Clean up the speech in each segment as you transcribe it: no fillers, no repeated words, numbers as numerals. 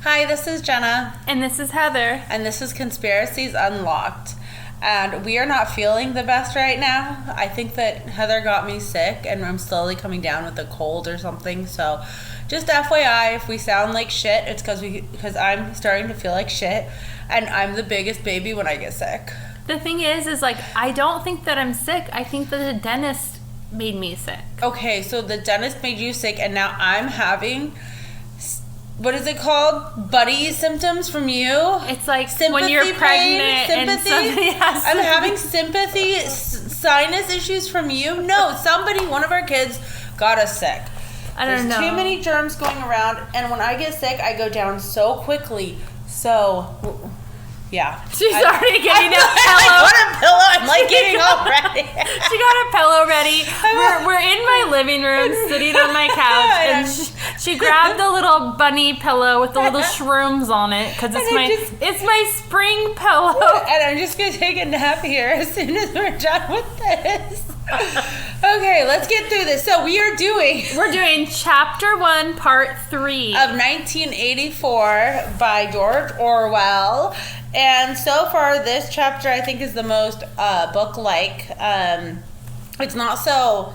Hi, this is Jenna. And this is Heather. And this is Conspiracies Unlocked. And we are not feeling the best right now. I think that Heather got me sick and I'm slowly coming down with a cold or something. So just FYI, if we sound like shit, it's because I'm starting to feel like shit. And I'm the biggest baby when I get sick. The thing is like, I don't think that I'm sick. I think that the dentist made me sick. Okay, so the dentist made you sick and now I'm having... What is it called? Buddy symptoms from you? It's like sympathy when you're pregnant sympathy? And somebody has I'm having sympathy, sinus issues from you? No, one of our kids got us sick. There's too many germs going around, and when I get sick, I go down so quickly. So, yeah. She's already getting a pillow. I got a pillow. I'm like getting all ready. She got a pillow ready. We're in my living room, sitting on my couch, and she grabbed the little bunny pillow with the little shrooms on it because it's my spring pillow. And I'm just gonna take a nap here as soon as we're done with this. Okay, let's get through this. So we're doing Chapter 1, Part 3 of 1984 by George Orwell. And so far, this chapter I think is the most book-like. It's not so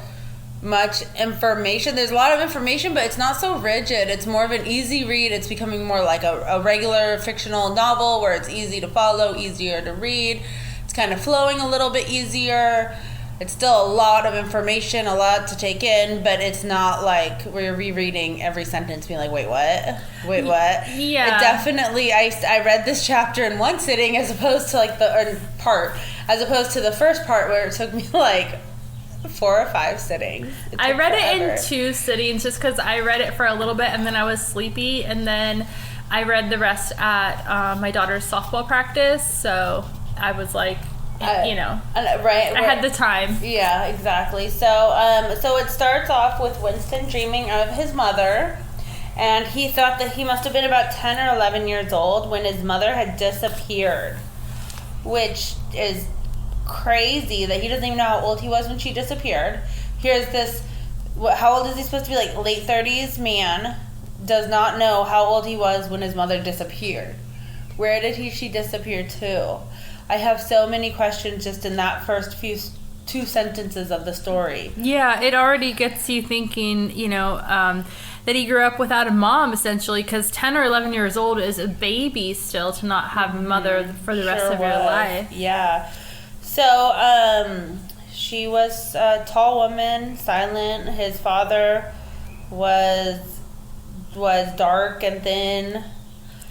much information. There's a lot of information, but it's not so rigid. It's more of an easy read. It's becoming more like a regular fictional novel where it's easy to follow, easier to read. It's kind of flowing a little bit easier. It's still a lot of information, a lot to take in, but it's not like we're rereading every sentence being like, wait, what? Wait, what? Yeah. It definitely, I read this chapter in one sitting as opposed to like the first part where it took me like 4 or 5 sittings. I read it in 2 sittings just because I read it for a little bit and then I was sleepy, and then I read the rest at my daughter's softball practice, so I was like... right. I had the time. Yeah, exactly. So it starts off with Winston dreaming of his mother, and he thought that he must have been about 10 or 11 years old when his mother had disappeared, which is crazy that he doesn't even know how old he was when she disappeared. Here's this, how old is he supposed to be? Like late 30s man, does not know how old he was when his mother disappeared. Where did she disappear to? I have so many questions just in that first 2 sentences of the story. Yeah, it already gets you thinking, that he grew up without a mom, essentially, because 10 or 11 years old is a baby still to not have a mother for the rest of your life. Yeah. So, she was a tall woman, silent. His father was dark and thin.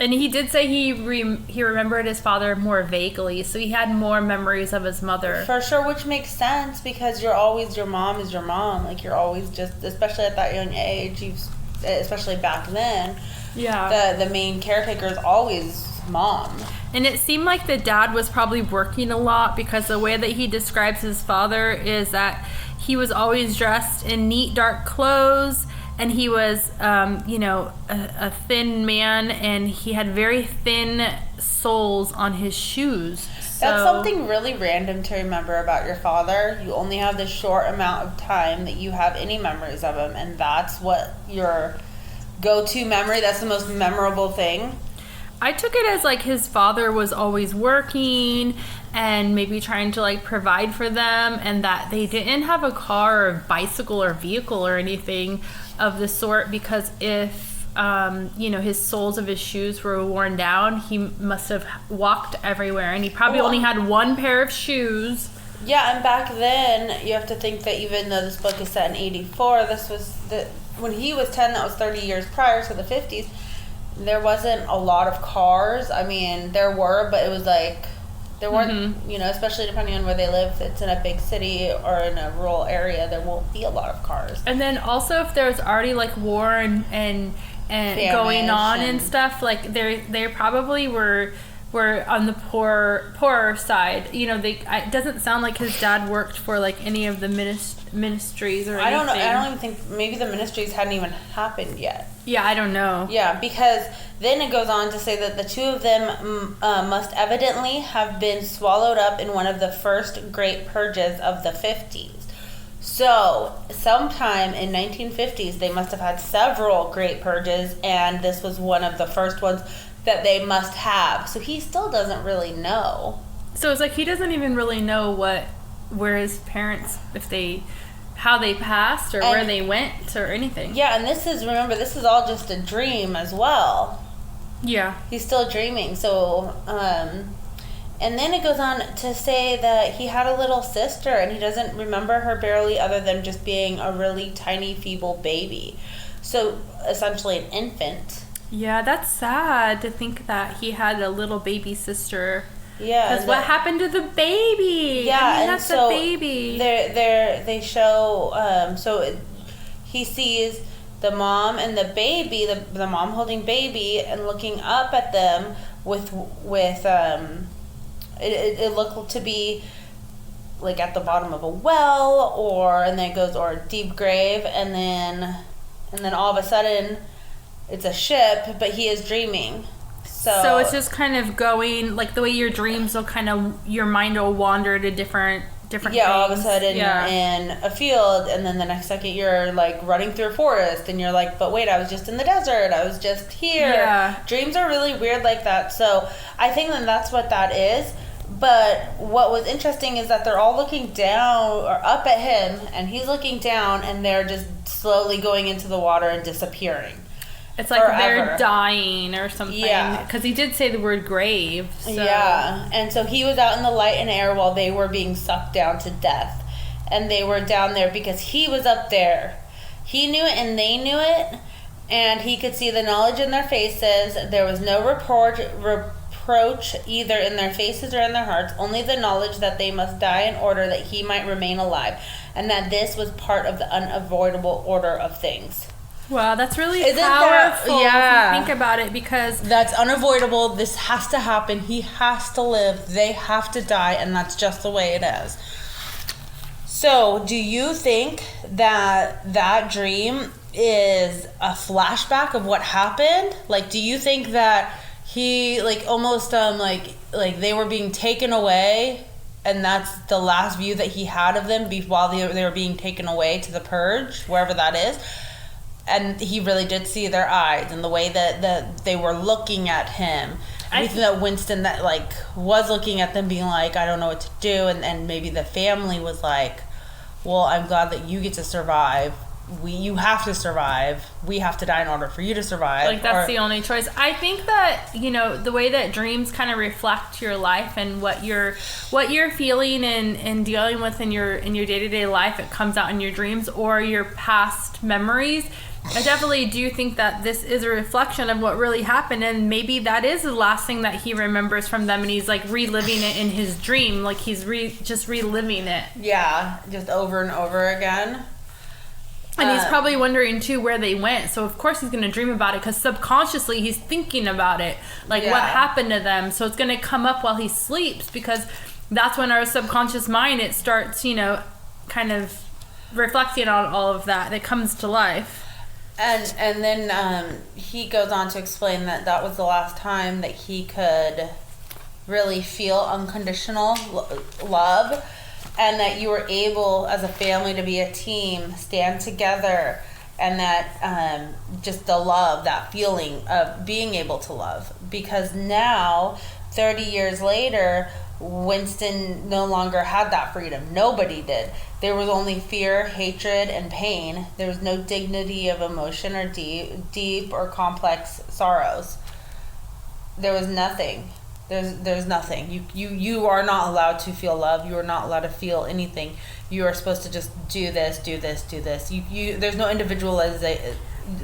And he did say he remembered his father more vaguely, so he had more memories of his mother. For sure, which makes sense because your mom is your mom. Like you're always just, especially at that young age, especially back then. Yeah. The main caretaker is always mom. And it seemed like the dad was probably working a lot because the way that he describes his father is that he was always dressed in neat, dark clothes. And he was, a thin man, and he had very thin soles on his shoes. So, that's something really random to remember about your father. You only have this short amount of time that you have any memories of him, and that's what your go-to memory, that's the most memorable thing. I took it as, like, his father was always working and maybe trying to, like, provide for them, and that they didn't have a car or bicycle or vehicle or anything of the sort, because if his soles of his shoes were worn down, he must have walked everywhere, and he probably only had one pair of shoes. Yeah, and back then you have to think that even though this book is set in 84, when he was 10, that was 30 years prior to the 50s. There wasn't a lot of cars. I mean, there were, but it was like there weren't, especially depending on where they live. If it's in a big city or in a rural area, there won't be a lot of cars. And then also if there's already like war and going on and stuff, like they probably were on the poorer side. It doesn't sound like his dad worked for like any of the ministries or anything. I don't know. I don't even think maybe the ministries hadn't even happened yet. Yeah, I don't know. Yeah, because then it goes on to say that the 2 of them must evidently have been swallowed up in one of the first great purges of the 50s. So, sometime in 1950s, they must have had several great purges, and this was one of the first ones that they must have. So he still doesn't really know. So it's like he doesn't even really know where his parents, how they passed or where they went or anything. Yeah, and this is all just a dream as well. Yeah. He's still dreaming. So, and then it goes on to say that he had a little sister and he doesn't remember her barely other than just being a really tiny, feeble baby. So, essentially an infant. Yeah, that's sad to think that he had a little baby sister. Yeah. Because what happened to the baby? Yeah, I mean, and that's so the baby. They show, he sees the mom and the baby, the mom holding baby and looking up at them with it looked to be like at the bottom of a well or a deep grave, and then all of a sudden it's a ship, but he is dreaming. So it's just kind of going like the way your dreams will your mind will wander to different things. All of a sudden you're in a field, and then the next second you're like running through a forest, and you're like, but wait, I was just in the desert, I was just here. Yeah. Dreams are really weird like that. So I think that's what that is. But what was interesting is that they're all looking down or up at him, and he's looking down, and they're just slowly going into the water and disappearing. It's like forever. They're dying or something. Yeah. Because he did say the word grave. So. Yeah. And so he was out in the light and air while they were being sucked down to death. And they were down there because he was up there. He knew it and they knew it. And he could see the knowledge in their faces. There was no reproach either in their faces or in their hearts. Only the knowledge that they must die in order that he might remain alive. And that this was part of the unavoidable order of things. Wow, that's really Isn't powerful that, if you think about it, because that's unavoidable. This has to happen. He has to live. They have to die, and that's just the way it is. So, do you think that dream is a flashback of what happened? Like, do you think that he almost they were being taken away, and that's the last view that he had of them while they were being taken away to the purge, wherever that is? And he really did see their eyes and the way that they were looking at him. I think that Winston was looking at them being like, I don't know what to do. And maybe the family was like, well, I'm glad that you get to survive. You have to survive. We have to die in order for you to survive. That's the only choice. I think that, the way that dreams kind of reflect your life and what you're feeling and dealing with in your day-to-day life, it comes out in your dreams or your past memories. I definitely do think that this is a reflection of what really happened, and maybe that is the last thing that he remembers from them, and he's reliving it in his dream, he's just reliving it. Yeah, just over and over again. And he's probably wondering too where they went, so of course he's going to dream about it because subconsciously he's thinking about it, what happened to them. So it's going to come up while he sleeps, because that's when our subconscious mind, it starts kind of reflecting on all of that. It comes to life. And then he goes on to explain that was the last time that he could really feel unconditional love, and that you were able as a family to be a team, stand together, and that just the love, that feeling of being able to love. Because now, 30 years later, Winston no longer had that freedom. Nobody did. There was only fear, hatred, and pain. There was no dignity of emotion or deep or complex sorrows. There was nothing. There's nothing. You are not allowed to feel love. You are not allowed to feel anything. You are supposed to just do this, do this, do this. There's no individualization.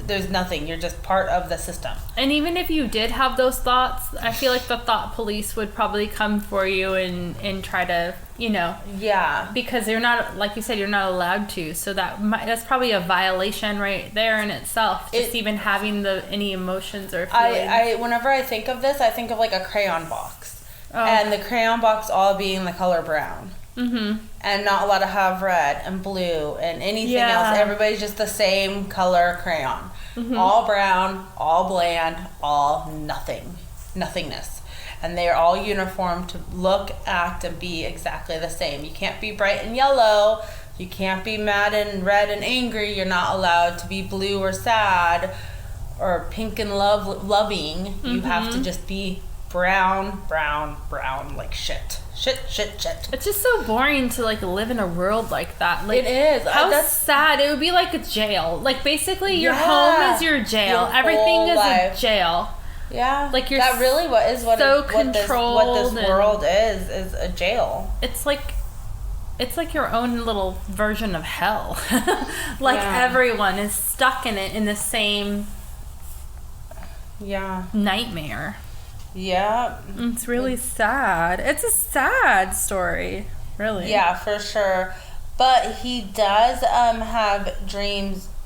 There's nothing. You're just part of the system. And even if you did have those thoughts, I feel like the thought police would probably come for you and try to, Yeah. Because you're not, like you said, you're not allowed to. So that's probably a violation right there in itself. Just even having any emotions or feelings. Whenever I think of this, I think of a crayon box. Oh. And the crayon box all being the color brown. Mm-hmm. And not allowed to have red and blue and anything else. Everybody's just the same color crayon. Mm-hmm. All brown, all bland, all nothingness. And they're all uniform to look, act, and be exactly the same. You can't be bright and yellow You can't be mad and red and angry. You're not allowed to be blue or sad or pink and loving. You have to just be brown, like shit. Shit. It's just so boring to like live in a world like that. Like, it is. How sad. It would be like a jail. Like basically your home is your jail. Everything is a jail. Yeah. Like you're that really what this world is a jail. It's like your own little version of hell. Everyone is stuck in it in the same nightmare. Yeah. It's really sad. It's a sad story, really. Yeah, for sure. But he does have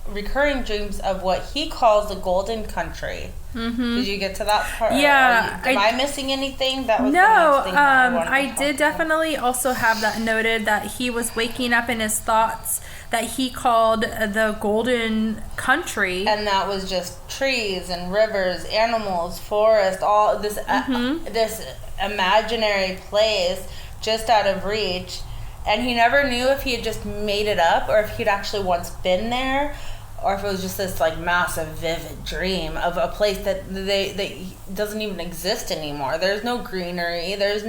recurring dreams of what he calls the golden country. Did you get to that part? Yeah. Am I missing anything? That was no. The next thing I did definitely also have that noted, that he was waking up in his thoughts that he called the golden country, and that was just trees and rivers, animals, forest, all this this imaginary place just out of reach. And he never knew if he had just made it up or if he'd actually once been there, or if it was just this like massive vivid dream of a place that doesn't even exist anymore. There's no greenery, there's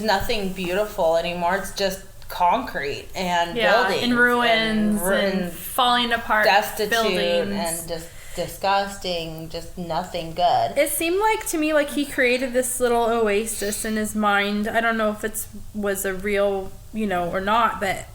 nothing beautiful anymore. It's just concrete and buildings and ruins and falling apart, destitute buildings, and just disgusting, just nothing good. It seemed like to me like he created this little oasis in his mind. I don't know if it was a real, or not, but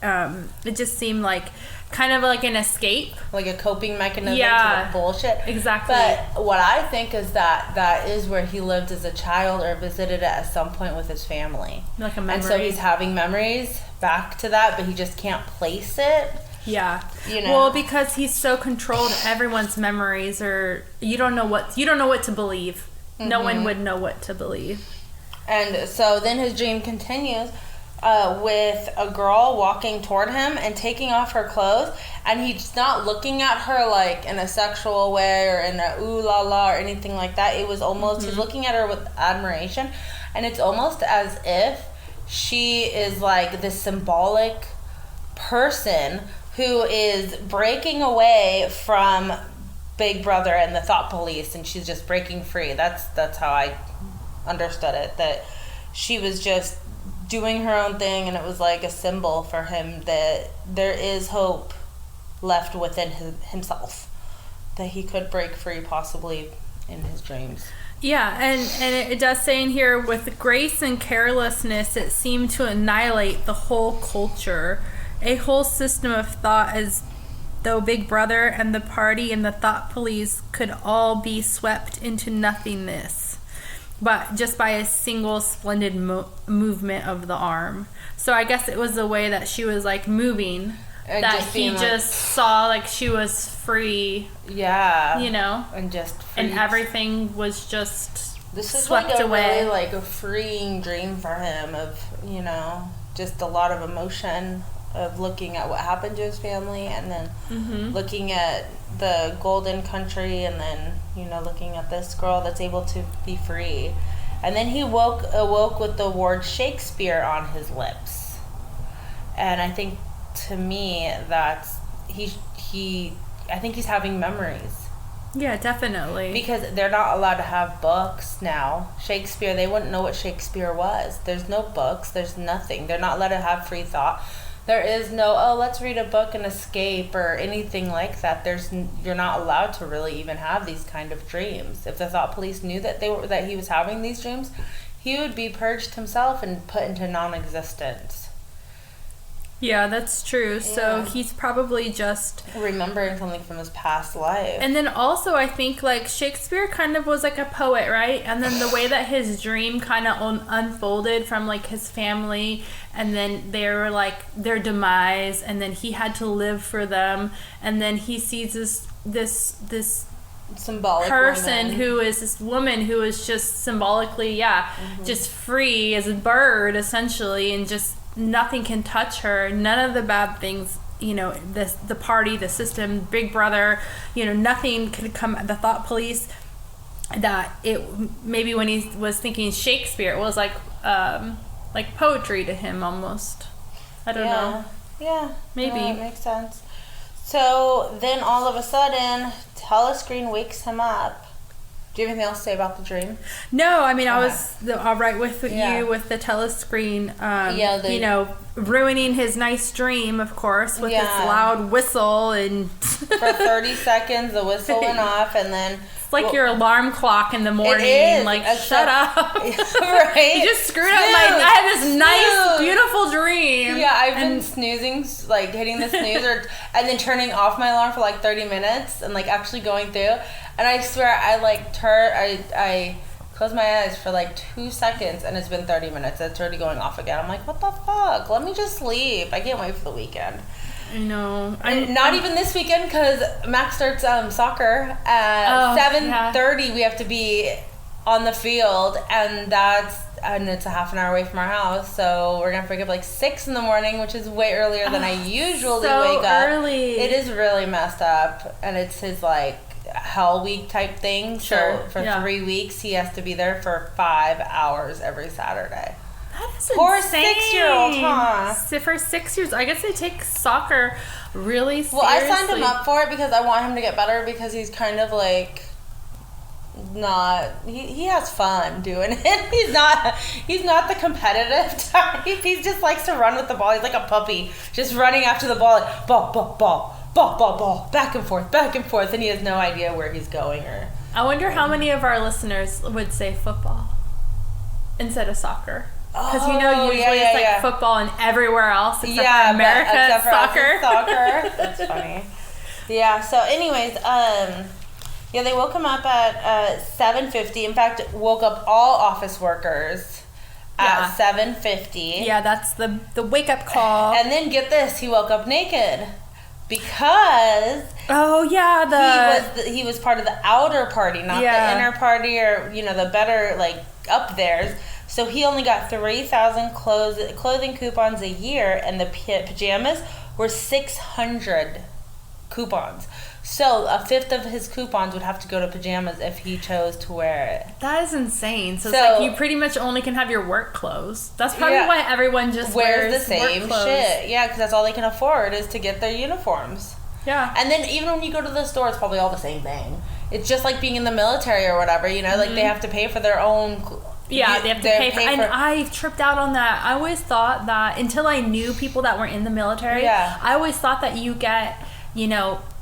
it just seemed like kind of like an escape, like a coping mechanism to the bullshit. Exactly. But what I think is that is where he lived as a child or visited it at some point with his family, like a memory. And so he's having memories back to that, but he just can't place it. Yeah. Well, because he's so controlled everyone's memories, or you don't know what to believe. No one would know what to believe. And so then his dream continues with a girl walking toward him and taking off her clothes, and he's not looking at her like in a sexual way or in a ooh la la or anything like that. It was almost he's looking at her with admiration, and it's almost as if she is like this symbolic person who is breaking away from Big Brother and the thought police, and she's just breaking free. That's how I understood it, that she was just doing her own thing, and it was like a symbol for him that there is hope left within himself, that he could break free possibly in his dreams. Yeah, and it does say in here, with grace and carelessness, it seemed to annihilate the whole culture. A whole system of thought, as though Big Brother and the party and the thought police could all be swept into nothingness, but just by a single splendid movement of the arm. So I guess it was the way that she was like moving, and that he just saw like she was free. Yeah. And just free. And everything was just this is swept like a away. Really like a freeing dream for him of, just a lot of emotion of looking at what happened to his family, and then looking at the golden country, and then looking at this girl that's able to be free. And then he awoke with the word Shakespeare on his lips. And I think, to me, that's I think he's having memories. Yeah, definitely. Because they're not allowed to have books now. Shakespeare, they wouldn't know what Shakespeare was. There's no books. There's nothing. They're not allowed to have free thought. There is no, let's read a book and escape or anything like that. You're not allowed to really even have these kind of dreams. If the thought police knew that he was having these dreams, he would be purged himself and put into non-existence. Yeah, that's true. Yeah. So he's probably just remembering something from his past life. And then also I think like Shakespeare kind of was like a poet, right? And then the way that his dream kind of unfolded from like his family, and then they were like their demise, and then he had to live for them, and then he sees this symbolic person who is this woman who is just symbolically just free as a bird essentially, and just nothing can touch her. None of the bad things, the party, the system, Big Brother, nothing could come. The thought police. That it maybe when he was thinking Shakespeare, it was like poetry to him almost. I don't know. Yeah. Maybe. No, that makes sense. So then all of a sudden, telescreen wakes him up. Do you have anything else to say about the dream? No, I mean, I was all right with you with the telescreen, you know, ruining his nice dream, of course, with its loud whistle. And for 30 seconds, the whistle went off, and then... It's like your alarm clock in the morning. It is. Like, shut up. Right? You just screwed up I had this nice, beautiful dream. Yeah, I've been snoozing, like, hitting the snooze, and then turning off my alarm for, like, 30 minutes, and, like, actually going through. And I swear, I closed my eyes for, like, 2 seconds, and it's been 30 minutes. It's already going off again. I'm like, what the fuck? Let me just sleep. I can't wait for the weekend. I know. And not even this weekend, because Max starts soccer at 7:30. We have to be on the field, and it's a half an hour away from our house. So we're gonna wake up like 6 in the morning, which is way earlier than I usually wake up. Early. It is really messed up, and it's his like hell week type thing. Sure. So for 3 weeks, he has to be there for 5 hours every Saturday. That is Poor insane. 6-year-old, huh? For 6 years, I guess they take soccer really seriously. Well, I signed him up for it because I want him to get better, because he's kind of like not. He has fun doing it. He's not the competitive type. He just likes to run with the ball. He's like a puppy, just running after the ball, like, ball, back and forth, and he has no idea where he's going. Or I wonder how many of our listeners would say football instead of soccer. Because usually it's like football and everywhere else except for America, except for soccer. Soccer. That's funny. Yeah. So, anyways, they woke him up at 7:50. In fact, woke up all office workers at 7:50. Yeah, that's the wake up call. And then get this, he woke up naked because he was part of the outer party, not the inner party, or the better like up theirs. So he only got 3,000 clothing coupons a year, and the pajamas were 600 coupons. So a fifth of his coupons would have to go to pajamas if he chose to wear it. That is insane. So it's like you pretty much only can have your work clothes. That's probably why everyone just wears the same shit. Yeah, because that's all they can afford is to get their uniforms. Yeah. And then even when you go to the store, it's probably all the same thing. It's just like being in the military or whatever, like they have to pay for their own... Yeah, they have to pay for... And I tripped out on that. I always thought that, until I knew people that were in the military, I always thought that you get,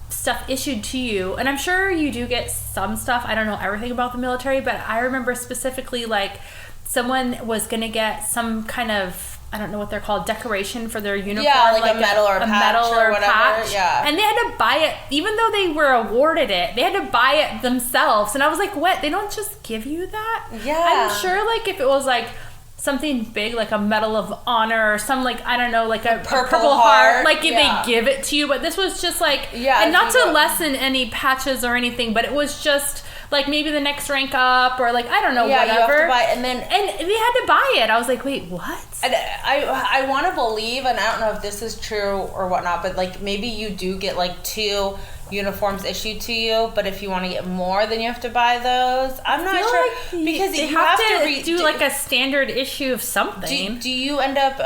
stuff issued to you. And I'm sure you do get some stuff. I don't know everything about the military, but I remember specifically, like, someone was going to get some kind of... I don't know what they're called, decoration for their uniform. Yeah, like a medal or a patch or whatever. Patch. Yeah. And they had to buy it, even though they were awarded it, they had to buy it themselves. And I was like, what? They don't just give you that? Yeah. I'm sure, like, if it was, like, something big, like a Medal of Honor or some, like, I don't know, like a purple heart. Like, they give it to you. But this was just, like, and not to lessen any patches or anything, but it was just... like maybe the next rank up, or like I don't know, whatever. You have to buy it, and they had to buy it. I was like, wait, what? And I want to believe, and I don't know if this is true or whatnot, but like maybe you do get like 2 uniforms issued to you, but if you want to get more, then you have to buy those. I'm not sure, like because you have to do like a standard issue of something. Do you end up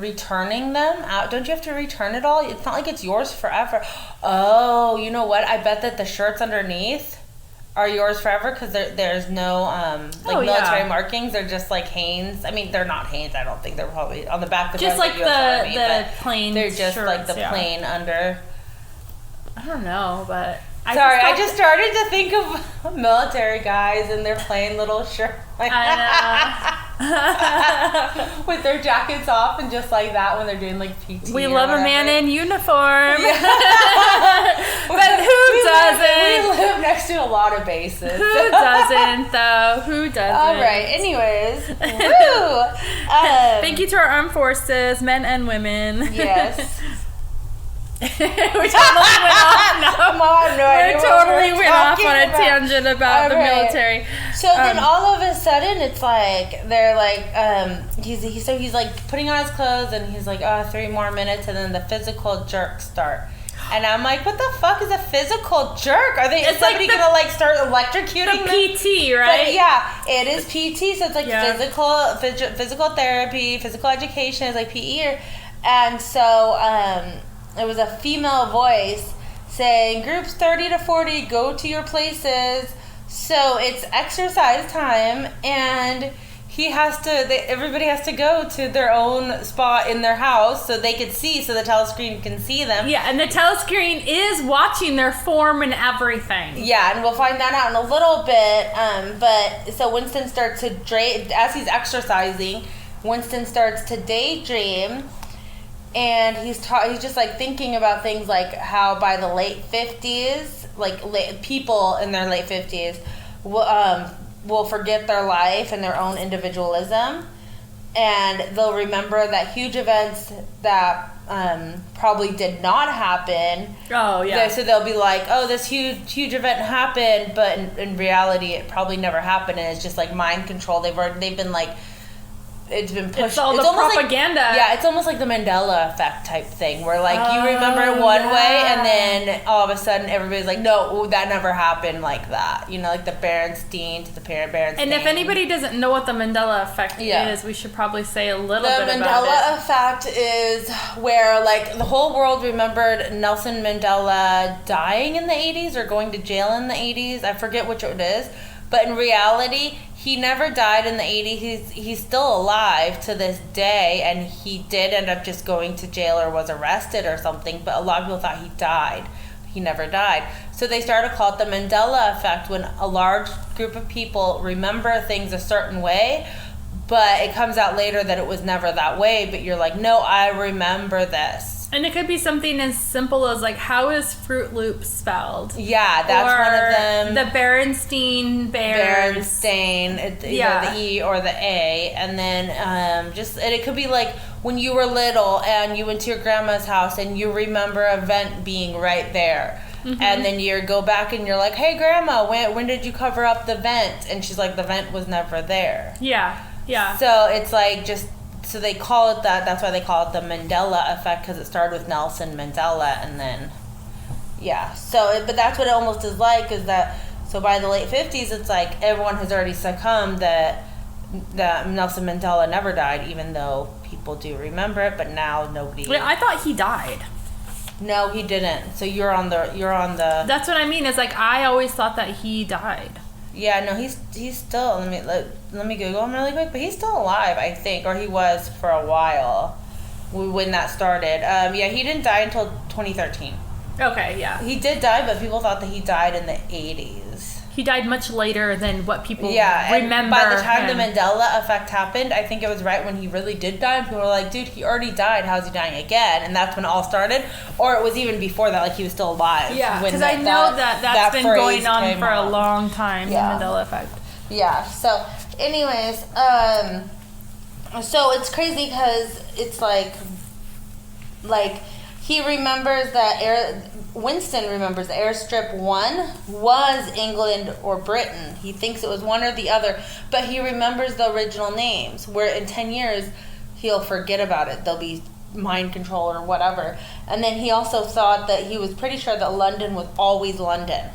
returning them out? Don't you have to return it all? It's not like it's yours forever. Oh, you know what? I bet that the shirts underneath are yours forever, because there's no military markings. They're just like Hanes. I mean, they're not Hanes. I don't think they're probably on the back. Just like the plain. They're just shirts, like the plain under. I don't know, but I just started to think of military guys in their plain little shirt, like with their jackets off and just like that when they're doing like PT. We love a man in uniform, but who doesn't? We live next to a lot of bases. Who doesn't though? Who doesn't? All right. Anyways, woo! Thank you to our armed forces, men and women. Yes. We totally went off. We totally went off on a tangent about the military. So then all of a sudden it's like they're like he's like putting on his clothes, and he's like, 3 more minutes, and then the physical jerks start. And I'm like, what the fuck is a physical jerk? Is somebody gonna like start electrocuting the PT, right? But yeah, it is PT, so it's like physical therapy, physical education is like PE. And so it was a female voice saying, groups 30 to 40, go to your places. So it's exercise time, and everybody has to go to their own spot in their house so they could see, so the telescreen can see them. Yeah, and the telescreen is watching their form and everything. Yeah, and we'll find that out in a little bit. But so Winston starts to as he's exercising, Winston starts to daydream, and he's just like thinking about things like how by the late 50s, like people in their late 50s will forget their life and their own individualism, and they'll remember that huge events that probably did not happen. Oh, yeah. So they'll be like, oh, this huge event happened, but in reality it probably never happened, and it's just like mind control. They've been like, it's been pushed. It's all the propaganda. It's almost like the Mandela effect type thing, where like you remember it one way, and then all of a sudden everybody's like, no, that never happened like that. You know, like the Berenstain to the Berenstain. And if anybody doesn't know what the Mandela effect is, we should probably say a little bit about it. The Mandela effect is where like the whole world remembered Nelson Mandela dying in the 80s or going to jail in the 80s. I forget which it is, but in reality, he never died in the 80s. He's still alive to this day, and he did end up just going to jail or was arrested or something, but a lot of people thought he died. He never died. So they started to call it the Mandela effect, when a large group of people remember things a certain way, but it comes out later that it was never that way, but you're like, no, I remember this. And it could be something as simple as like, how is Fruit Loop spelled? Yeah, that's or one of them. The Berenstain Bears. Berenstain, either the E or the A. And then and it could be like when you were little and you went to your grandma's house and you remember a vent being right there. Mm-hmm. And then you go back and you're like, hey, Grandma, when did you cover up the vent? And she's like, the vent was never there. Yeah, yeah. So it's like so they call it that. That's why they call it the Mandela effect, because it started with Nelson Mandela, and then, yeah. So, but that's what it almost is like, is that, so by the late 50s, it's like everyone has already succumbed that Nelson Mandela never died, even though people do remember it, but now nobody. Wait, I thought he died. No, he didn't. So you're on the. That's what I mean. Is like I always thought that he died. Yeah, no, he's still. Let me Google him really quick, but he's still alive, I think, or he was for a while when that started. Yeah, he didn't die until 2013. Okay, yeah. He did die, but people thought that he died in the 80s. He died much later than what people remember. And by the time the Mandela effect happened, I think it was right when he really did die, and people were like, dude, he already died, how's he dying again? And that's when it all started. Or it was even before that, like he was still alive. Yeah, because I know that's been going on for a long time, the Mandela effect. Yeah, so anyways, so it's crazy because it's like he remembers that Winston remembers Airstrip 1 was England or Britain. He thinks it was one or the other, but he remembers the original names, where in 10 years he'll forget about it. There'll be mind control or whatever. And then he also thought that he was pretty sure that London was always London.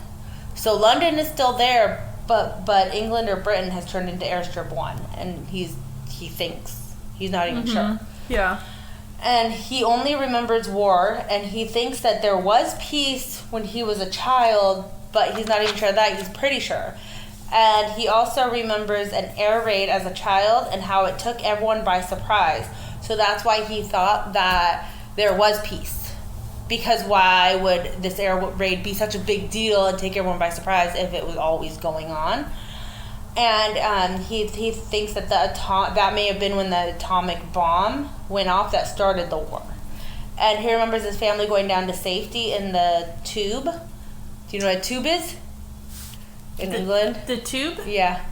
So London is still there, but England or Britain has turned into Airstrip 1, and he thinks he's not even sure. Yeah. And he only remembers war, and he thinks that there was peace when he was a child, but he's not even sure of that. He's pretty sure. And he also remembers an air raid as a child and how it took everyone by surprise. So that's why he thought that there was peace. Because why would this air raid be such a big deal and take everyone by surprise if it was always going on? And he thinks that that may have been when the atomic bomb went off that started the war. And he remembers his family going down to safety in the tube. Do you know what a tube is? In England? The tube? Yeah.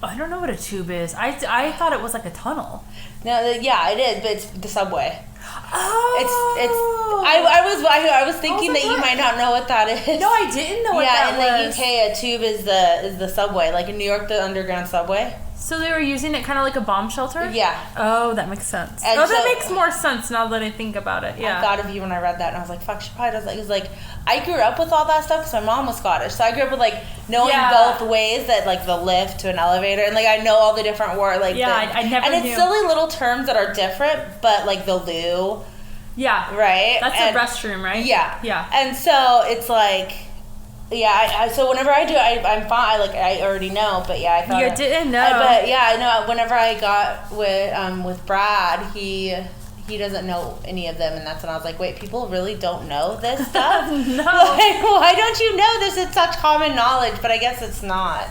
I don't know what a tube is. I thought it was like a tunnel. No, yeah, it is, but it's the subway. Oh. I was thinking that you might not know what that is. No, I didn't know what that was. Yeah, in the UK, a tube is the subway. Like in New York, the underground subway. So they were using it kind of like a bomb shelter? Yeah. Oh, that makes sense. And that makes more sense now that I think about it. Yeah. I thought of you when I read that, and I was like, fuck, she probably does that. It was like, I grew up with all that stuff because my mom was Scottish. So I grew up with, like, knowing both ways that, like, the lift to an elevator. And, like, I know all the different words. Like, I never knew. And it's silly little terms that are different, but, like, the loo. Yeah. Right? That's a restroom, right? Yeah. Yeah. And so it's like... Yeah, so whenever I do, I'm fine. I already know, but yeah, I thought you didn't know. But yeah, I know. Whenever I got with Brad, he doesn't know any of them, and that's when I was like, wait, people really don't know this stuff? No. Like, why don't you know this? It's such common knowledge, but I guess it's not.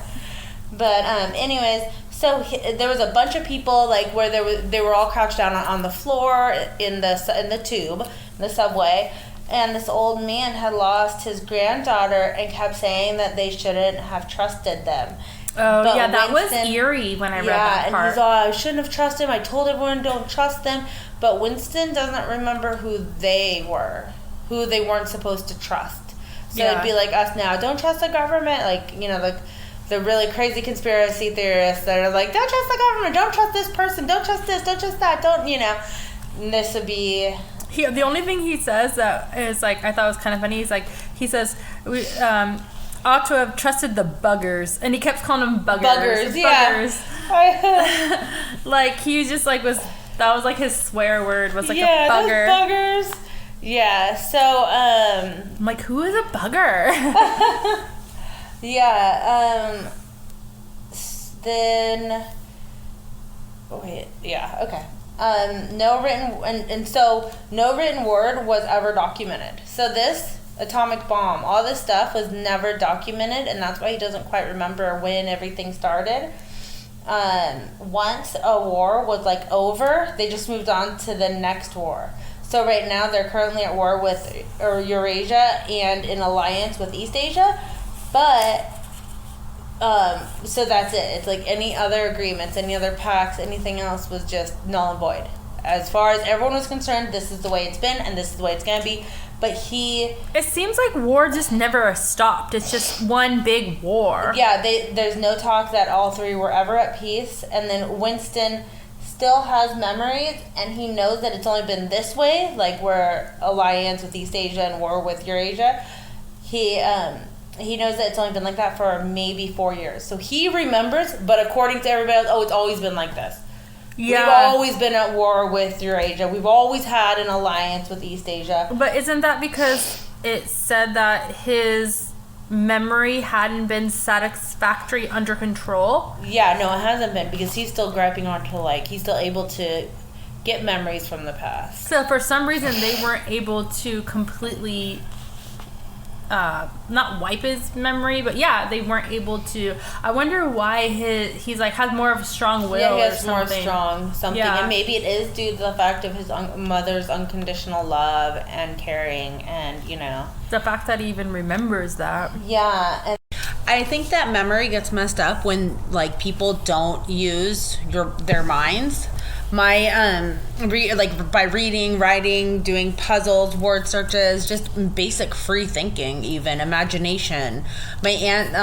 But anyways, so there was a bunch of people like where they were all crouched down on the floor in the tube, in the subway. And this old man had lost his granddaughter and kept saying that they shouldn't have trusted them. Oh, but yeah, that Winston, was eerie when I read that part. And he's all, I shouldn't have trusted him. I told everyone don't trust them. But Winston doesn't remember who they were, who they weren't supposed to trust. So it'd be like us now. Don't trust the government. Like, you know, the really crazy conspiracy theorists that are like, don't trust the government. Don't trust this person. Don't trust this. Don't trust that. Don't, you know. And this would be... the only thing he says that is like I thought was kind of funny. He says we ought to have trusted the buggers, and he kept calling them buggers. Buggers. Like he was just like that was like his swear word was like a bugger. Buggers. Yeah. So I'm like, who is a bugger? Yeah. Then. Wait. Yeah. Okay. No written word was ever documented. So this atomic bomb, all this stuff was never documented, and that's why he doesn't quite remember when everything started. Once a war was like over, they just moved on to the next war. So right now they're currently at war with Eurasia and in alliance with East Asia, but so that's it. It's like any other agreements, any other pacts, anything else was just null and void. As far as everyone was concerned, this is the way it's been and this is the way it's going to be. But it seems like war just never stopped. It's just one big war. Yeah, there's no talk that all three were ever at peace. And then Winston still has memories, and he knows that it's only been this way, like we're alliance with East Asia and war with Eurasia. He knows that it's only been like that for maybe 4 years. So he remembers, but according to everybody else, it's always been like this. Yeah. We've always been at war with Eurasia. We've always had an alliance with East Asia. But isn't that because it said that his memory hadn't been satisfactory under control? Yeah, no, it hasn't been, because he's still grabbing onto, like, he's still able to get memories from the past. So for some reason, they weren't able to completely... not wipe his memory, but yeah, they weren't able to. I wonder why he's like has more of a strong will. Yeah, he has or something. More strong something, and maybe it is due to the fact of his mother's unconditional love and caring, and you know the fact that he even remembers that. Yeah, and I think that memory gets messed up when like people don't use their minds. My by reading, writing, doing puzzles, word searches, just basic free thinking, even imagination. My aunt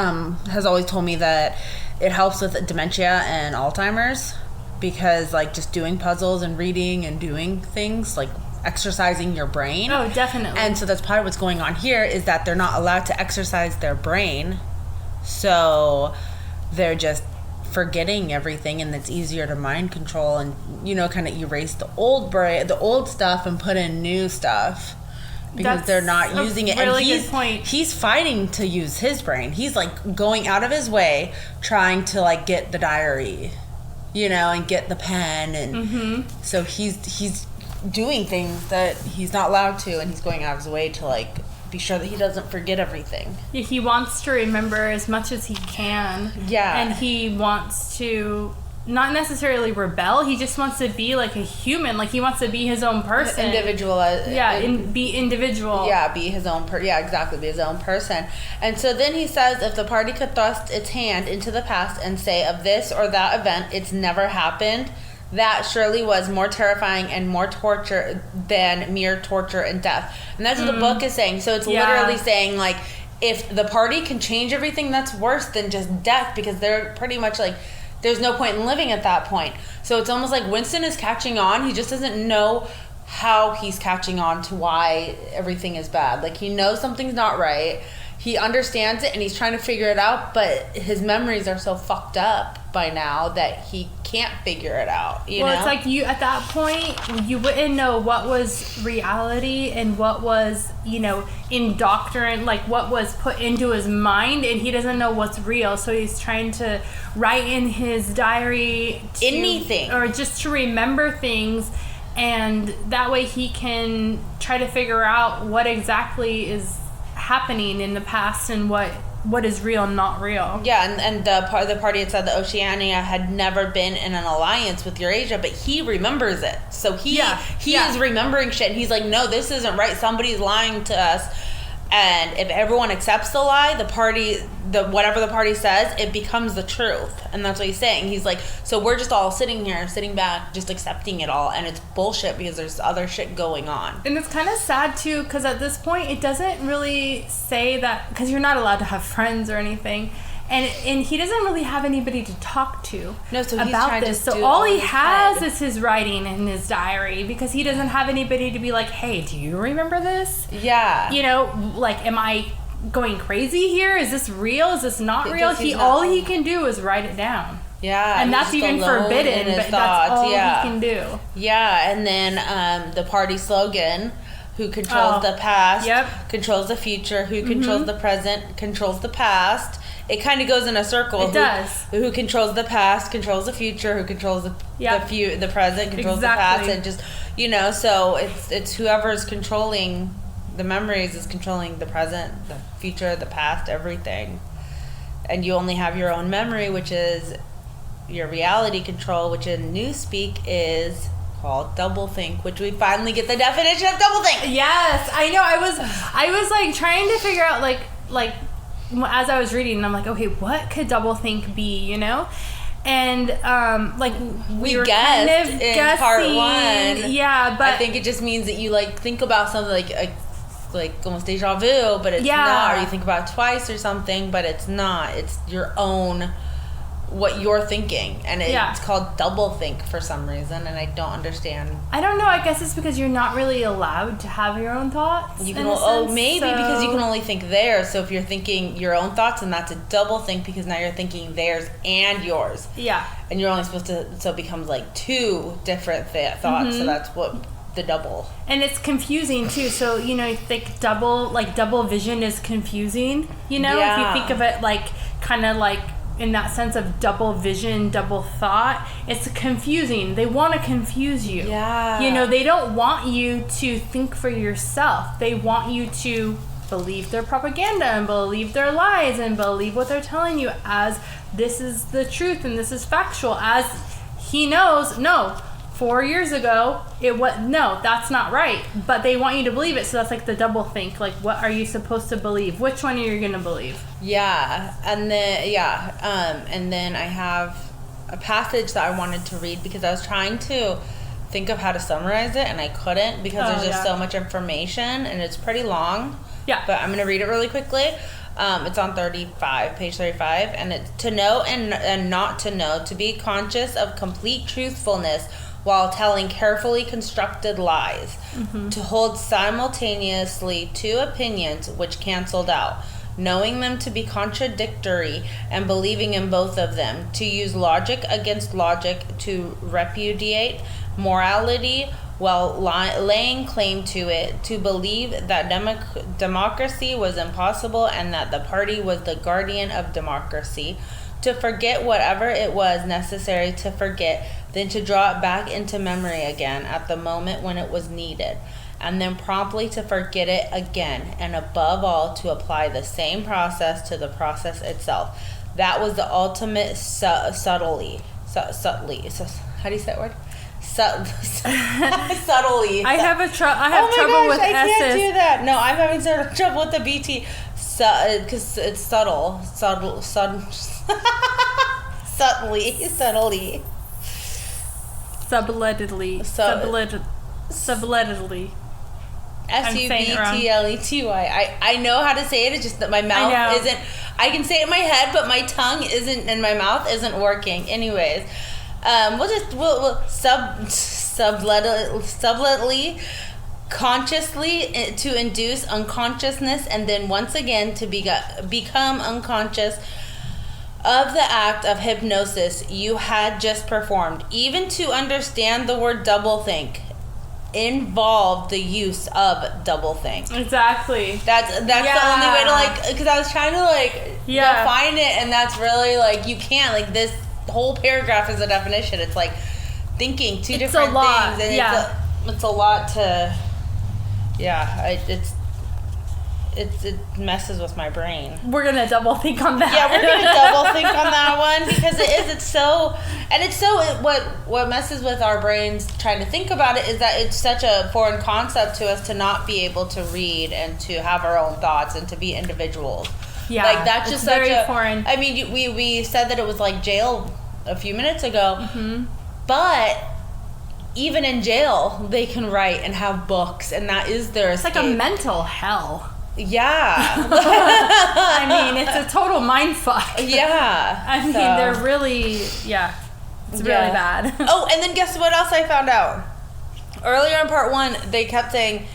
has always told me that it helps with dementia and Alzheimer's, because like just doing puzzles and reading and doing things like exercising your brain. Oh, definitely. And so that's part of what's going on here, is that they're not allowed to exercise their brain, so they're just forgetting everything, and it's easier to mind control and kind of erase the old stuff and put in new stuff, because they're not using it. Really and good point. He's fighting to use his brain. He's like going out of his way trying to like get the diary, and get the pen, and so he's doing things that he's not allowed to, and he's going out of his way to like be sure that he doesn't forget everything. Yeah, he wants to remember as much as he can. Yeah. And he wants to not necessarily rebel. He just wants to be like a human. Like he wants to be his own person. Individual. Be individual. Yeah, be his own person. Yeah, exactly. Be his own person. And so then he says, if the party could thrust its hand into the past and say of this or that event, it's never happened, that surely was more terrifying and more torture than mere torture and death. And that's what the book is saying. So it's literally saying, like, if the party can change everything, that's worse than just death, because they're pretty much like, there's no point in living at that point. So it's almost like Winston is catching on. He just doesn't know how he's catching on to why everything is bad. Like, he knows something's not right. He understands it and he's trying to figure it out, but his memories are so fucked up by now that he can't figure it out. You know? It's like, you, at that point, you wouldn't know what was reality and what was, you know, indoctrined, like what was put into his mind, and he doesn't know what's real. So he's trying to write in his diary anything, or just to remember things, and that way he can try to figure out what exactly is happening in the past and what is real and not real. Yeah, and the party had said that Oceania had never been in an alliance with Eurasia, but he remembers it. So he is remembering shit, and he's like, no, this isn't right. Somebody's lying to us. And if everyone accepts the lie, whatever the party says, it becomes the truth. And that's what he's saying. He's like, so we're just all sitting back, just accepting it all. And it's bullshit because there's other shit going on. And it's kind of sad, too, because at this point, it doesn't really say that, because you're not allowed to have friends or anything. And he doesn't really have anybody to talk to about this. So all he has is his writing in his diary, because he doesn't have anybody to be like, hey, do you remember this? Yeah. You know, like, am I going crazy here? Is this real? Is this not real? All he can do is write it down. Yeah. And that's even forbidden, but that's all he can do. Yeah, and then the party slogan, who controls the past, controls the future, who controls the present, controls the past. It kind of goes in a circle. It does. Who controls the past, controls the future, who controls the present, controls the past, and just, you know, so it's whoever's controlling the memories is controlling the present, the future, the past, everything. And you only have your own memory, which is your reality control, which in Newspeak is called doublethink, which we finally get the definition of doublethink. Yes, I know. I was like trying to figure out like as I was reading, I'm like, okay, what could doublethink be, you know? And like we were guessed kind of in guessing, part one. Yeah, but I think it just means that you like think about something like almost deja vu, but it's not. Or you think about it twice or something, but it's not. It's your own, what you're thinking, and it's called doublethink for some reason, and I don't understand. I don't know. I guess it's because you're not really allowed to have your own thoughts. You can because you can only think theirs. So if you're thinking your own thoughts, then that's a doublethink, because now you're thinking theirs and yours. Yeah. And you're only supposed to, so it becomes like two different thoughts. Mm-hmm. So that's what the double. And it's confusing too. So you know, like double vision is confusing. You know, if you think of it like kind of like in that sense of double vision, double thought, it's confusing. They want to confuse you. Yeah. You know, they don't want you to think for yourself. They want you to believe their propaganda and believe their lies and believe what they're telling you as this is the truth and this is factual. As he knows, no, 4 years ago, that's not right. But they want you to believe it, so that's like the double think. Like, what are you supposed to believe? Which one are you going to believe? Yeah, and then I have a passage that I wanted to read because I was trying to think of how to summarize it, and I couldn't because there's just so much information, and it's pretty long. Yeah. But I'm going to read it really quickly. It's on page 35, and it's to know and not to know, to be conscious of complete truthfulness while telling carefully constructed lies, to hold simultaneously two opinions which canceled out, knowing them to be contradictory and believing in both of them, to use logic against logic, to repudiate morality while laying claim to it, to believe that democracy was impossible and that the party was the guardian of democracy, to forget whatever it was necessary to forget, then to draw it back into memory again at the moment when it was needed, and then promptly to forget it again, and above all to apply the same process to the process itself. That was the ultimate subtly. How do you say that word? Subtly. I have trouble with S's. I can't do that. No, I'm having sort of trouble with the BT. Because it's subtle. Subtly. Sublettedly. Sublettedly. Subtlety. I know how to say it. It's just that my mouth isn't. I can say it in my head, but my tongue isn't, and my mouth isn't working. Anyways, we'll subtly, consciously to induce unconsciousness, and then once again to become unconscious of the act of hypnosis you had just performed. Even to understand the word doublethink involved the use of doublethink. Exactly. That's the only way to because I was trying to define it, and that's really you can't this whole paragraph is a definition. It's thinking two different things, and it's a lot to it messes with my brain. We're gonna double think on that. Yeah, we're gonna double think on that one because what messes with our brains trying to think about it is that it's such a foreign concept to us to not be able to read and to have our own thoughts and to be individuals. Yeah, that's just very such a foreign. I mean, we said that it was like jail a few minutes ago, but even in jail they can write and have books, and that is their escape. It's like a mental hell. Yeah. I mean, it's a total mind fuck. Yeah. I mean, they're really, it's really bad. Oh, and then guess what else I found out? Earlier in part 1, they kept saying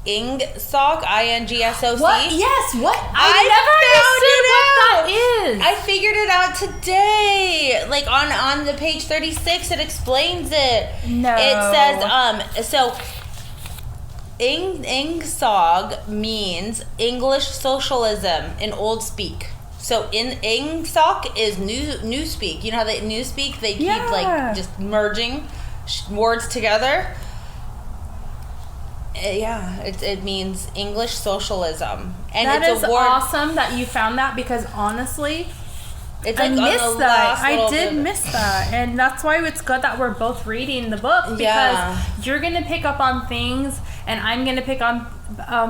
ingsoc, INGSOC. What? Yes, what? I never understood what that is. I figured it out today. On the page 36, it explains it. No. It says, Ingsoc means English socialism in old speak. So in Ingsoc is new speak. You know how they new speak? They keep just merging words together. It means English socialism, and that it's is a word. Awesome that you found that, because honestly, I missed that. I did miss that, and that's why it's good that we're both reading the book, because you're gonna pick up on things, and I'm gonna pick on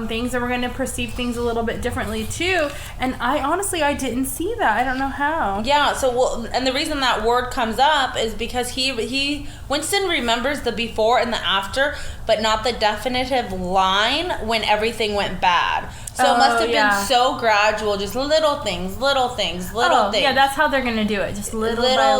things, and we're gonna perceive things a little bit differently too. And I didn't see that. I don't know how. Yeah. So and the reason that word comes up is because Winston remembers the before and the after, but not the definitive line when everything went bad. So it must have been so gradual, just little things. Yeah, that's how they're gonna do it. Just little by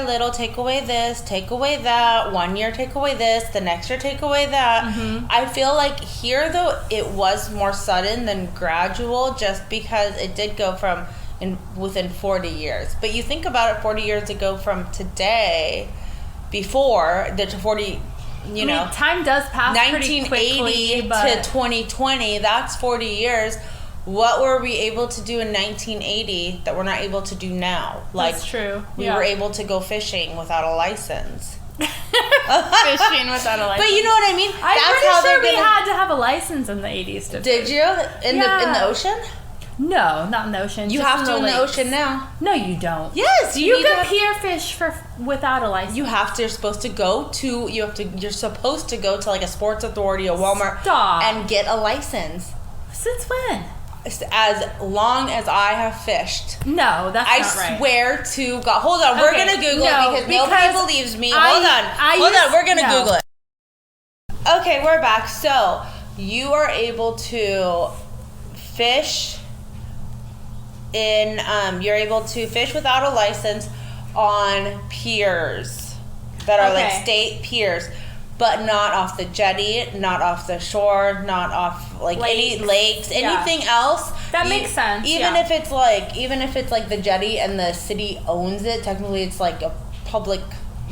little. Take away this, take away that. 1 year, take away this. The next year, take away that. I feel like here, though, it was more sudden than gradual, just because it did go from within 40 years. But you think about it, 40 years ago from today, before the 40. Time does pass 1980 to 2020, that's 40 years. What were we able to do in 1980 that we're not able to do now? That's true. We were able to go fishing without a license. Fishing without a license. But you know what I mean? I'm pretty sure we had to have a license in the 80s to Did fish. you? In the ocean? No, not in the ocean. You have to in the ocean now. No, you don't. Yes, you can pier fish without a license. You're supposed to go to like a Sports Authority, a Walmart, and get a license. Since when? As long as I have fished. No, that's not right. I swear to God. Hold on, we're gonna Google it because nobody believes me. Hold on, we're gonna Google it. Okay, we're back. So you are able to fish you're able to fish without a license on piers that are like state piers, but not off the jetty, not off the shore, not off any lakes, anything else. That makes sense. Even if it's like the jetty and the city owns it, technically it's like a public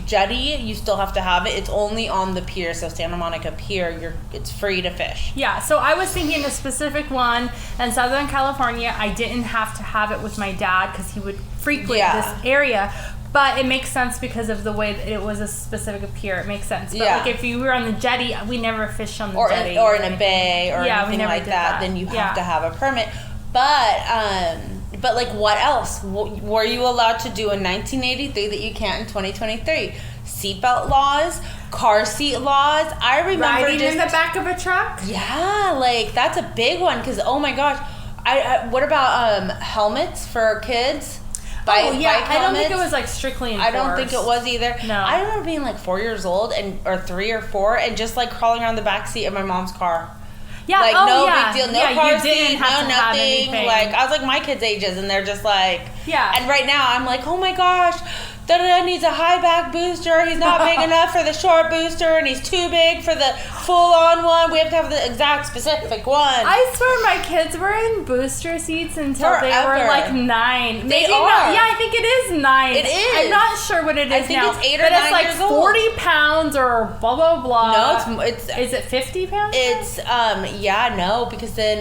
jetty, you still have to have it. It's only on the pier. So Santa Monica Pier, it's free to fish. Yeah, so I was thinking a specific one in Southern California. I didn't have to have it with my dad because he would frequent this area. But it makes sense because of the way that it was a specific pier. It makes sense. But if you were on the jetty, we never fished on the jetty. Or in a bay or anything like that, then you have to have a permit. But what else were you allowed to do in 1983 that you can't in 2023? Seatbelt laws, car seat laws. I remember riding in the back of a truck. Yeah, that's a big one because oh my gosh, what about helmets for kids? By I don't think it was like strictly enforced. I don't think it was either. No. I remember being like 4 years old or 3 or 4 and just like crawling around the back seat of my mom's car. Yeah, like big deal, no car seat, no nothing. Like I was like my kids' ages, and they're just like, yeah. And right now I'm like, oh my gosh, da needs a high back booster. He's not big enough for the short booster, and he's too big for the full on one. We have to have the exact specific one. I swear my kids were in booster seats until they were like 9. They are. Yeah, I think it is 9. It is. I'm not sure what it is now. I think it's 8 or 9 But it's like years old. 40 pounds or blah blah blah. No, it's is it 50 pounds? It's because then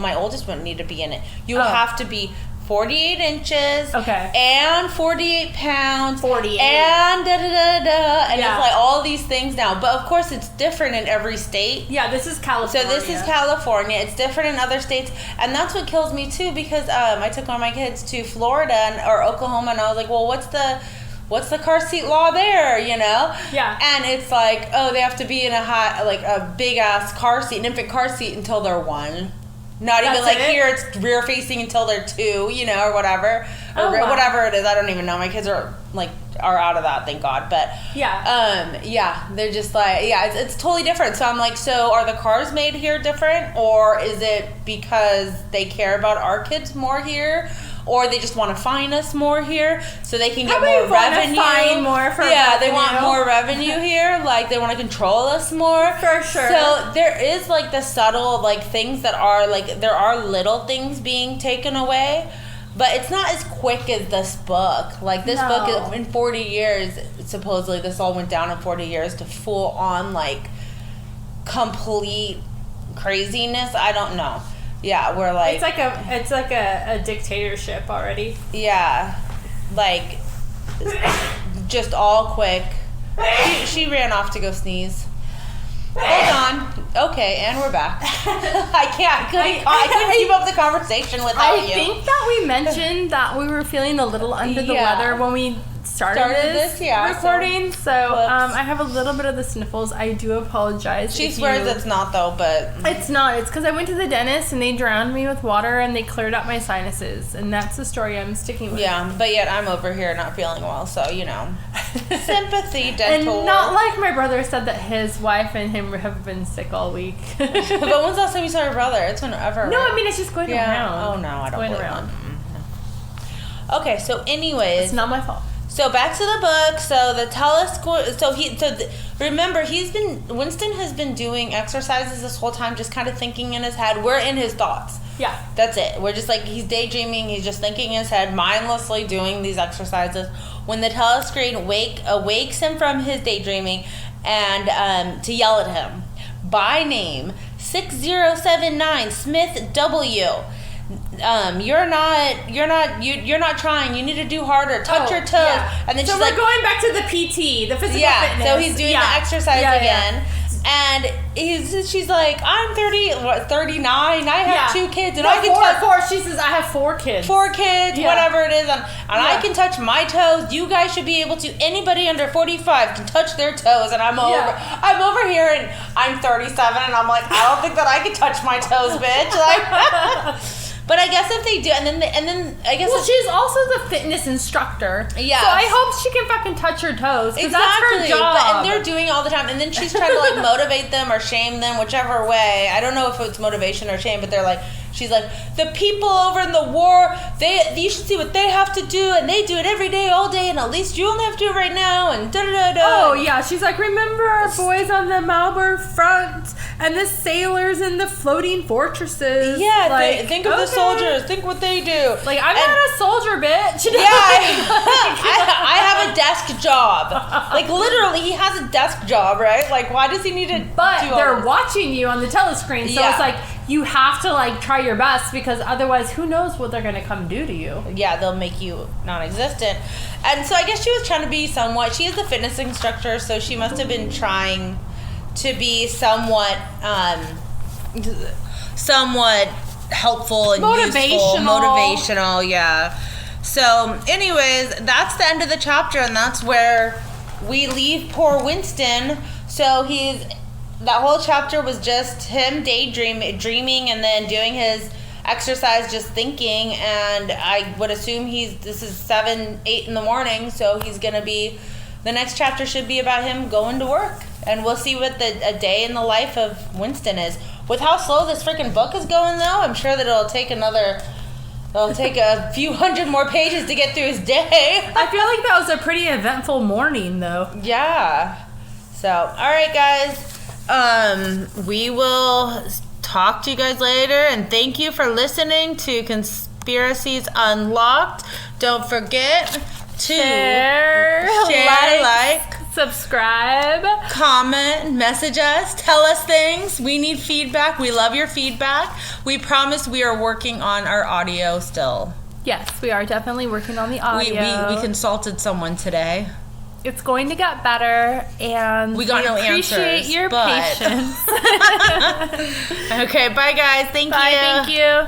my oldest wouldn't need to be in it. You have to be 48 inches. Okay. And 48 pounds. 48. And da-da-da-da. And it's like all these things now. But of course it's different in every state. Yeah, this is California. So this is California. It's different in other states. And that's what kills me too, because I took one of my kids to Florida or Oklahoma, and I was like, well, what's the car seat law there, you know? Yeah. And it's like, oh, they have to be in a big ass car seat, an infant car seat until they're 1. Not even like here it's rear facing until they're 2, you know, or whatever. Or whatever it is. I don't even know. My kids are out of that, thank God. But they're just like, it's totally different. So I'm like, so are the cars made here different, or is it because they care about our kids more here? Or they just want to fine us more here so they can get more revenue. They want more revenue here. Like they want to control us more. For sure. So there is like the subtle things that are there are little things being taken away, but it's not as quick as this book. Like this book in 40 years, supposedly this all went down in 40 years to full on complete craziness. I don't know. Yeah, we're like... It's like a dictatorship already. Yeah. Just all quick. She ran off to go sneeze. Hold on. Okay, and we're back. I couldn't keep up the conversation without you. I think that we mentioned that we were feeling a little under the weather when we started this recording, so I have a little bit of the sniffles. I do apologize. She swears it's not though, but it's not. It's because I went to the dentist and they drowned me with water and they cleared out my sinuses, and that's the story I'm sticking with. Yeah, but yet I'm over here not feeling well, so you know, sympathy, dental. And not like my brother said that his wife and him have been sick all week. But when's the last time you saw your brother? It's been ever. No, I mean it's just going around. Oh no, I don't going believe around. No. Okay, so anyways, it's not my fault. So back to the book. So the telescope. Remember, Winston has been doing exercises this whole time, just kind of thinking in his head. We're in his thoughts. Yeah, that's it. We're just he's daydreaming. He's just thinking in his head, mindlessly doing these exercises. When the telescreen awakes him from his daydreaming, and to yell at him by name, 6079 Smith W. You're not trying. You need to do harder. Touch your toes. Yeah. And then so we're going back to the PT, the physical fitness. So he's doing the exercise again. And she's like, I'm 39. I have 2 kids, and I can touch 4. She says I have 4 kids. 4 kids, whatever it is, and I can touch my toes. You guys should be able to. Anybody under 45 can touch their toes, and I'm over here, and I'm 37, and I'm like, I don't think that I can touch my toes, bitch. But I guess if they do, and then I guess. Well, she's also the fitness instructor. Yeah. So I hope she can fucking touch her toes. Exactly. That's her job. And they're doing it all the time. And then she's trying to motivate them or shame them, whichever way. I don't know if it's motivation or shame, but she's like, the people over in the war, you should see what they have to do, and they do it every day, all day, and at least you only have to do it right now, and da-da-da-da. Oh, yeah. She's like, remember our boys on the Marlborough front, and the sailors in the floating fortresses. Yeah, think of the soldiers. Think what they do. I'm not a soldier, bitch. Yeah, I have a desk job. Literally, he has a desk job, right? Why does he need to But they're watching you on the telescreen, so it's you have to try your best, because otherwise who knows what they're going to come do to you. Yeah, they'll make you non-existent. And so I guess she was trying to be she is the fitness instructor, so she must have been trying to be somewhat helpful and motivational, yeah. So anyways, that's the end of the chapter, and that's where we leave poor Winston. So that whole chapter was just him dreaming and then doing his exercise just thinking, and I would assume this is 7, 8 in the morning, so he's gonna be, the next chapter should be about him going to work, and we'll see what a day in the life of Winston is. With how slow this freaking book is going, though, I'm sure that it'll take a few hundred more pages to get through his day. I feel like that was a pretty eventful morning, though. Yeah. So, all right, guys. We will talk to you guys later, and thank you for listening to Conspiracies Unlocked. Don't forget to share, like, subscribe, comment, message us, tell us things. We need feedback. We love your feedback. We promise we are working on our audio still. Yes, we are definitely working on the audio. We consulted someone today. It's going to get better, and we got no appreciate answers, your patience. Okay, bye guys. Thank you. Thank you.